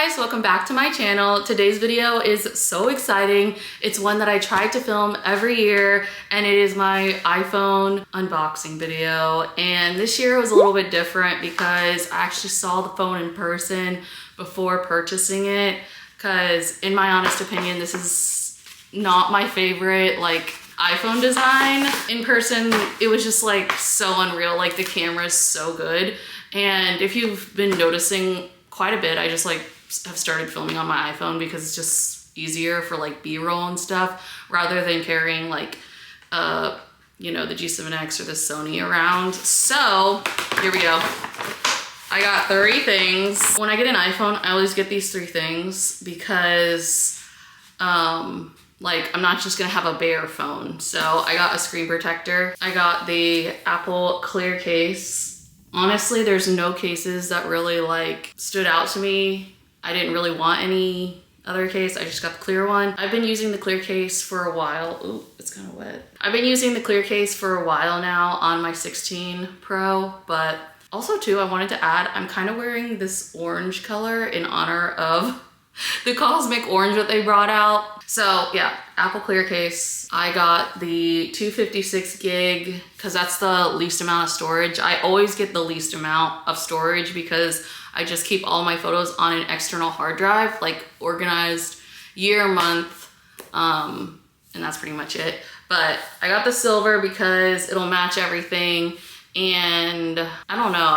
guys, welcome back to my channel. Today's video is so exciting. It's one that I tried to film every year and it is my iPhone unboxing video. And this year was a little bit different because I actually saw the phone in person before purchasing it, because in my honest opinion, this is not my favorite iPhone design. In person, it was just so unreal. Like the camera is so good. And if you've been noticing quite a bit, I just have started filming on my iPhone because it's just easier for B-roll and stuff rather than carrying the G7X or the Sony around. So here we go. I got 3 things. When I get an iPhone, I always get these 3 things because I'm not just gonna have a bare phone. So I got a screen protector. I got the Apple clear case. Honestly, there's no cases that really stood out to me. I didn't really want any other case. I just got the clear one. I've been using the clear case for a while. Ooh, it's kind of wet. I've been using the clear case for a while now on my 16 Pro, but also too, I wanted to add, I'm kind of wearing this orange color in honor of the cosmic orange that they brought out. So yeah, Apple clear case. I got the 256 gig because that's the least amount of storage. I always get the least amount of storage because I just keep all my photos on an external hard drive, organized year, month, and that's pretty much it. But I got the silver because it'll match everything. And I don't know,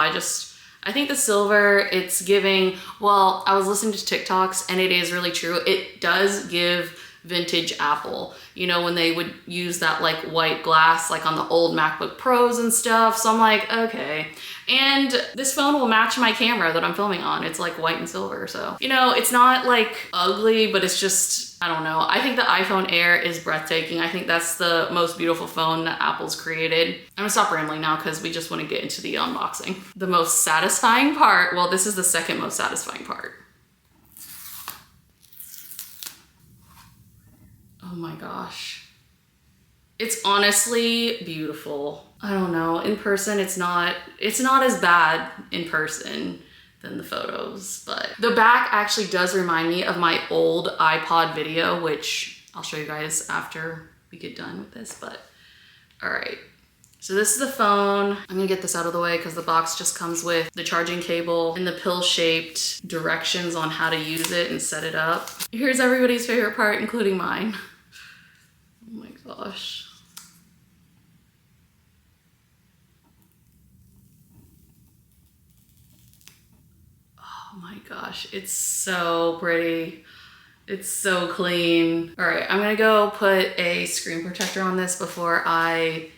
I think the silver, it's giving, well, I was listening to TikToks and it is really true. It does give vintage Apple, when they would use that white glass on the old MacBook Pros and stuff. So I'm like, okay. And this phone will match my camera that I'm filming on. It's white and silver. So, it's not ugly, but it's just, I don't know. I think the iPhone Air is breathtaking. I think that's the most beautiful phone that Apple's created. I'm gonna stop rambling now because we just want to get into the unboxing. The most satisfying part, well, this is the second most satisfying part. Oh my gosh. It's honestly beautiful. I don't know, in person it's not as bad in person than the photos, but the back actually does remind me of my old iPod video, which I'll show you guys after we get done with this, but all right. So this is the phone. I'm gonna get this out of the way because the box just comes with the charging cable and the pill-shaped directions on how to use it and set it up. Here's everybody's favorite part, including mine. Oh my gosh. Oh my gosh, it's so pretty. It's so clean. All right, I'm gonna go put a screen protector on this before I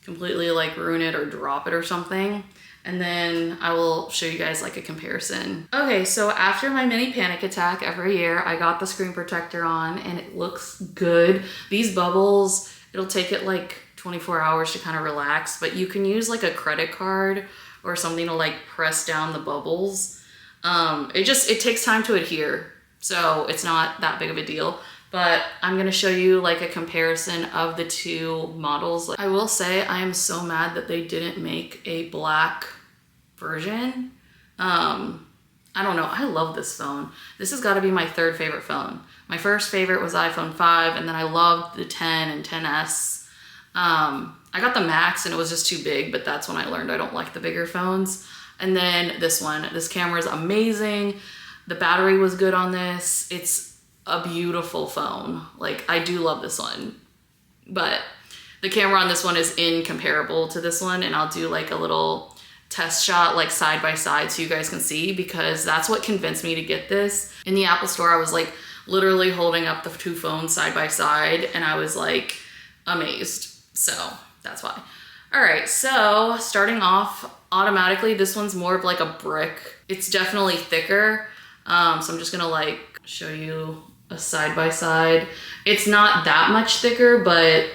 completely ruin it or drop it or something. And then I will show you guys a comparison. Okay, so after my mini panic attack every year, I got the screen protector on and it looks good. These bubbles, it'll take it 24 hours to kind of relax, but you can use a credit card or something to press down the bubbles. It takes time to adhere, so it's not that big of a deal. But I'm gonna show you a comparison of the 2 models. I will say I am so mad that they didn't make a black version. I don't know, I love this phone. This has gotta be my 3rd favorite phone. My first favorite was iPhone 5, and then I loved the 10 and 10S. I got the Max and it was just too big, but that's when I learned I don't like the bigger phones. And then this one, this camera is amazing. The battery was good on this. It's a beautiful phone. I do love this one, but the camera on this one is incomparable to this one. And I'll do a little test shot side by side so you guys can see, because that's what convinced me to get this. In the Apple store, I was literally holding up the 2 phones side by side and I was amazed. So that's why. All right, so starting off, automatically, this one's more of a brick. It's definitely thicker. So I'm just gonna show you a side by side. It's not that much thicker, but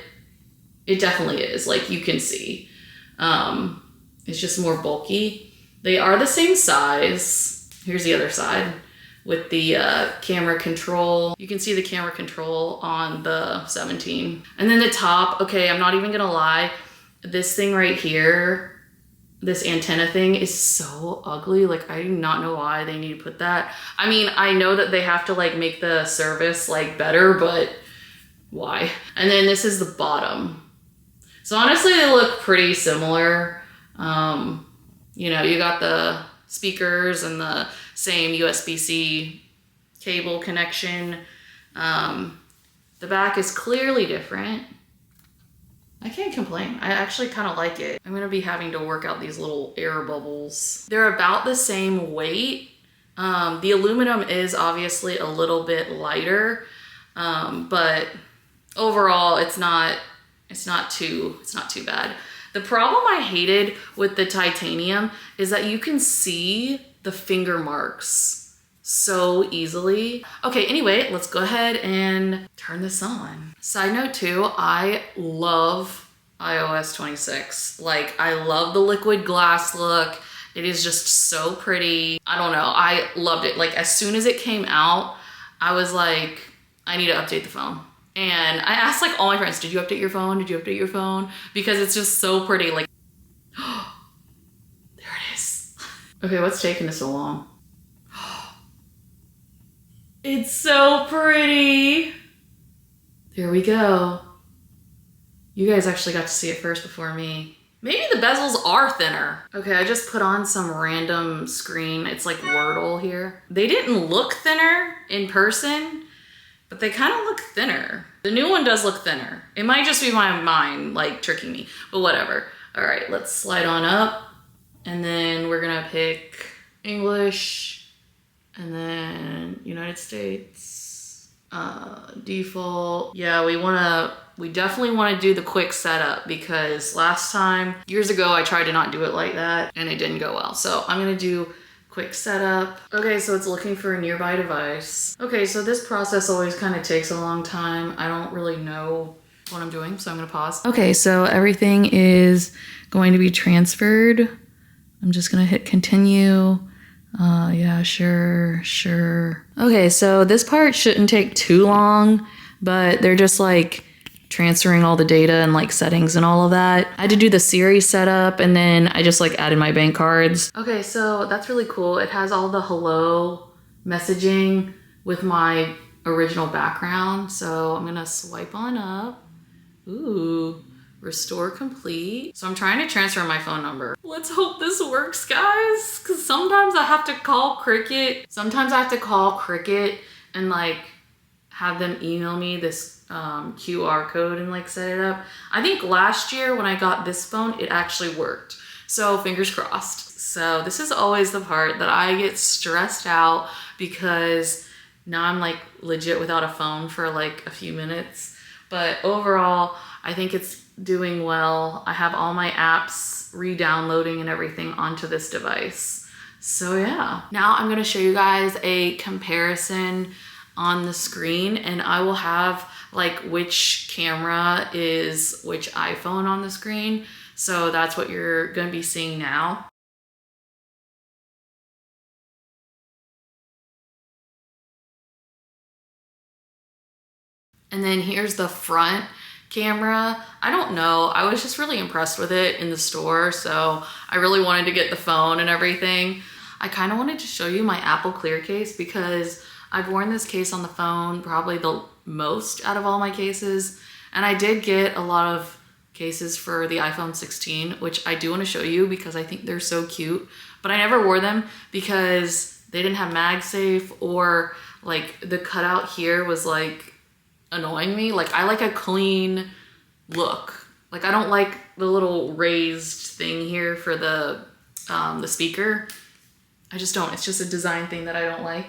it definitely is, you can see. It's just more bulky. They are the same size. Here's the other side with the camera control. You can see the camera control on the 17. And then the top, okay, I'm not even gonna lie. This thing right here, this antenna thing is so ugly. Like, I do not know why they need to put that. I mean, I know that they have to like make the service like better, but why? And then this is the bottom. So honestly, they look pretty similar. You know, you got the speakers and the same USB-C cable connection. The back is clearly different. I can't complain. I actually kind of like it. I'm gonna be having to work out these little air bubbles. They're about the same weight. The aluminum is obviously a little bit lighter, but overall it's not too bad. The problem I hated with the titanium is that you can see the finger marks so easily. Okay, anyway, let's go ahead and turn this on. Side note too, I love iOS 26. Like, I love the liquid glass look. It is just so pretty. I don't know, I loved it. Like, as soon as it came out, I was like, I need to update the phone. And I asked like all my friends, did you update your phone? Did you update your phone? Because it's just so pretty. Like, there it is. Okay, what's taking us so long? It's so pretty. There we go. You guys actually got to see it first before me. Maybe the bezels are thinner. Okay, I just put on some random screen. It's like Wordle here. They didn't look thinner in person, but they kind of look thinner. The new one does look thinner. It might just be my mind like tricking me, but whatever. All right, let's slide on up. And then we're gonna pick English and then United States, default. Yeah, we definitely wanna do the quick setup because last time, years ago, I tried to not do it like that and it didn't go well. So I'm gonna do quick setup. Okay, so it's looking for a nearby device. Okay, so this process always kind of takes a long time. I don't really know what I'm doing, so I'm gonna pause. Okay, so everything is going to be transferred. I'm just gonna hit continue. Yeah, sure. Okay, so this part shouldn't take too long, but they're just like transferring all the data and like settings and all of that. I had to do the Siri setup and then I just like added my bank cards. Okay, so that's really cool. It has all the hello messaging with my original background. So I'm gonna swipe on up. Ooh, restore complete. So I'm trying to transfer my phone number. Let's hope this works, guys. Cause sometimes I have to call Cricket. And like have them email me this QR code and like set it up. I think last year when I got this phone, it actually worked. So fingers crossed. So this is always the part that I get stressed out because now I'm like legit without a phone for like a few minutes. But overall, I think it's doing well. I have all my apps re-downloading and everything onto this device. So yeah. Now I'm gonna show you guys a comparison on the screen and I will have like which camera is which iPhone on the screen. So that's what you're gonna be seeing now. And then here's the front camera. I don't know, I was just really impressed with it in the store, so I really wanted to get the phone and everything. I kind of wanted to show you my Apple Clear case because I've worn this case on the phone probably the most out of all my cases. And I did get a lot of cases for the iPhone 16, which I do want to show you because I think they're so cute. But I never wore them because they didn't have MagSafe or like the cutout here was like annoying me. Like I like a clean look. Like I don't like the little raised thing here for the speaker. I just don't. It's just a design thing that I don't like.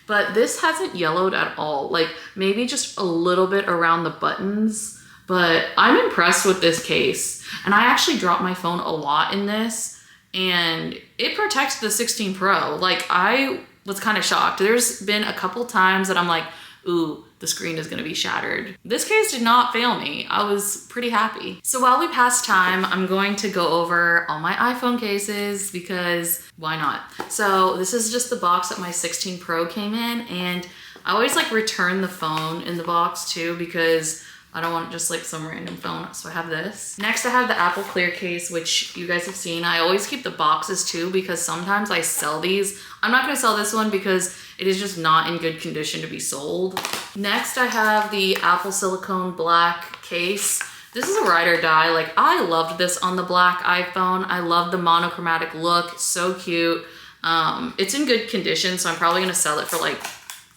But this hasn't yellowed at all. Like maybe just a little bit around the buttons, but I'm impressed with this case. And I actually dropped my phone a lot in this and it protects the 16 Pro. Like I was kind of shocked. There's been a couple times that I'm like, ooh, the screen is gonna be shattered. This case did not fail me. I was pretty happy. So while we pass time, I'm going to go over all my iPhone cases because why not? So this is just the box that my 16 Pro came in, and I always like return the phone in the box too because I don't want just like some random phone. So I have this. Next I have the Apple Clear case, which you guys have seen. I always keep the boxes too because sometimes I sell these. I'm not gonna sell this one because it is just not in good condition to be sold. Next I have the Apple Silicone Black case. This is a ride or die. Like, I loved this on the black iPhone. I love the monochromatic look, so cute. It's in good condition, so I'm probably gonna sell it for like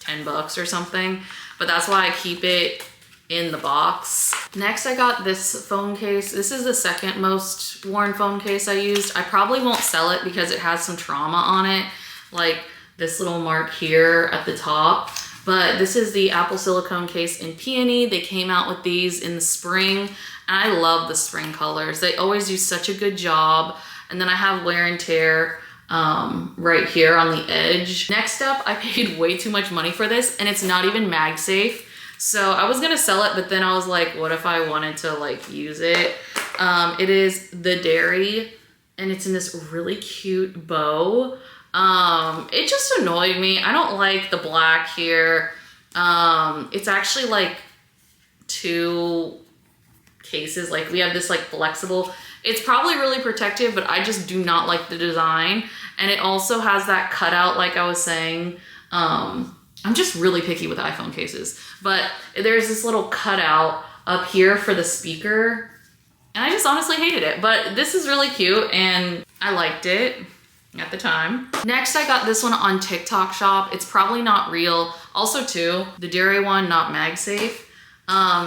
10 bucks or something, but that's why I keep it in the box. Next, I got this phone case. This is the second most worn phone case I used. I probably won't sell it because it has some trauma on it, like this little mark here at the top. But this is the Apple Silicone case in Peony. They came out with these in the spring, and I love the spring colors. They always do such a good job. And then I have wear and tear right here on the edge. Next up, I paid way too much money for this, and it's not even MagSafe. So I was gonna sell it, but then I was like, what if I wanted to like use it? It is the Dairy, and it's in this really cute bow. It just annoyed me. I don't like the black here. It's actually like two cases. Like, we have this like flexible, it's probably really protective, but I just do not like the design. And it also has that cutout, like I was saying. I'm just really picky with iPhone cases, but there's this little cutout up here for the speaker, and I just honestly hated it. But this is really cute, and I liked it at the time. Next, I got this one on TikTok Shop. It's probably not real. Also too, the Dairy one, not MagSafe.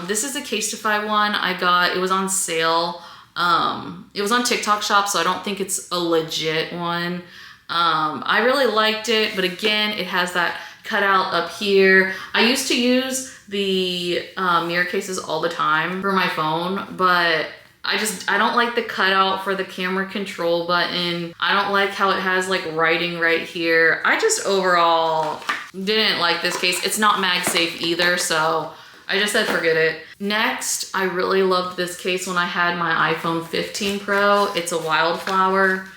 This is a Casetify one I got. It was on sale. It was on TikTok Shop, so I don't think it's a legit one. I really liked it, but again, it has that cutout up here. I used to use the mirror cases all the time for my phone, but I don't like the cutout for the camera control button. I don't like how it has like writing right here. I just overall didn't like this case. It's not MagSafe either, so I just said forget it. Next, I really loved this case when I had my iPhone 15 Pro. It's a wildflower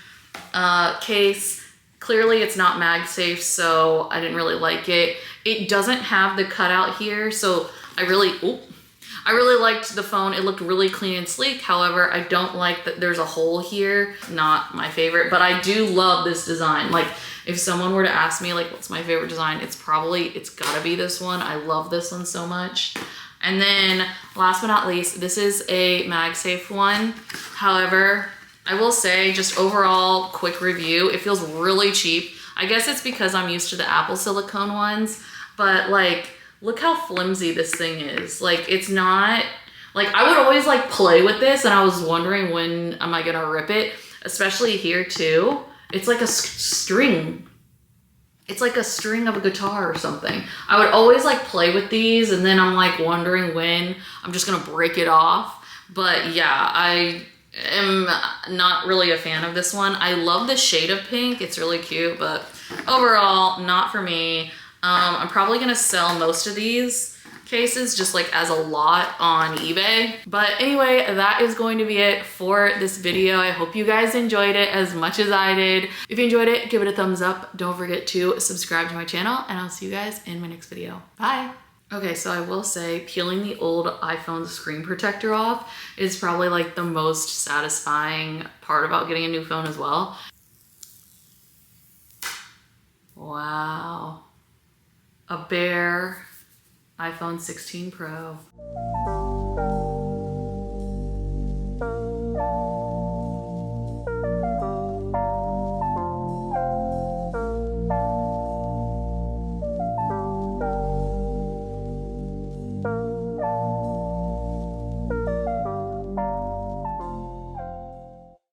case. Clearly it's not MagSafe, so I didn't really like it. It doesn't have the cutout here, so I really liked the phone. It looked really clean and sleek. However, I don't like that there's a hole here. Not my favorite, but I do love this design. Like, if someone were to ask me like what's my favorite design, it's gotta be this one. I love this one so much. And then last but not least, this is a MagSafe one. However, I will say, just overall quick review, it feels really cheap. I guess it's because I'm used to the Apple silicone ones, but like, look how flimsy this thing is. Like, it's not, like, I would always like play with this, and I was wondering when am I gonna rip it, especially here too. It's like a string. It's like a string of a guitar or something. I would always like play with these, and then I'm like wondering when I'm just gonna break it off. But yeah, I am not really a fan of this one. I love the shade of pink. It's really cute, but overall, not for me. I'm probably gonna sell most of these cases just like as a lot on eBay. But anyway, that is going to be it for this video. I hope you guys enjoyed it as much as I did. If you enjoyed it, give it a thumbs up. Don't forget to subscribe to my channel, and I'll see you guys in my next video. Bye. Okay, so I will say peeling the old iPhone screen protector off is probably like the most satisfying part about getting a new phone as well. Wow. A bare iPhone 16 Pro.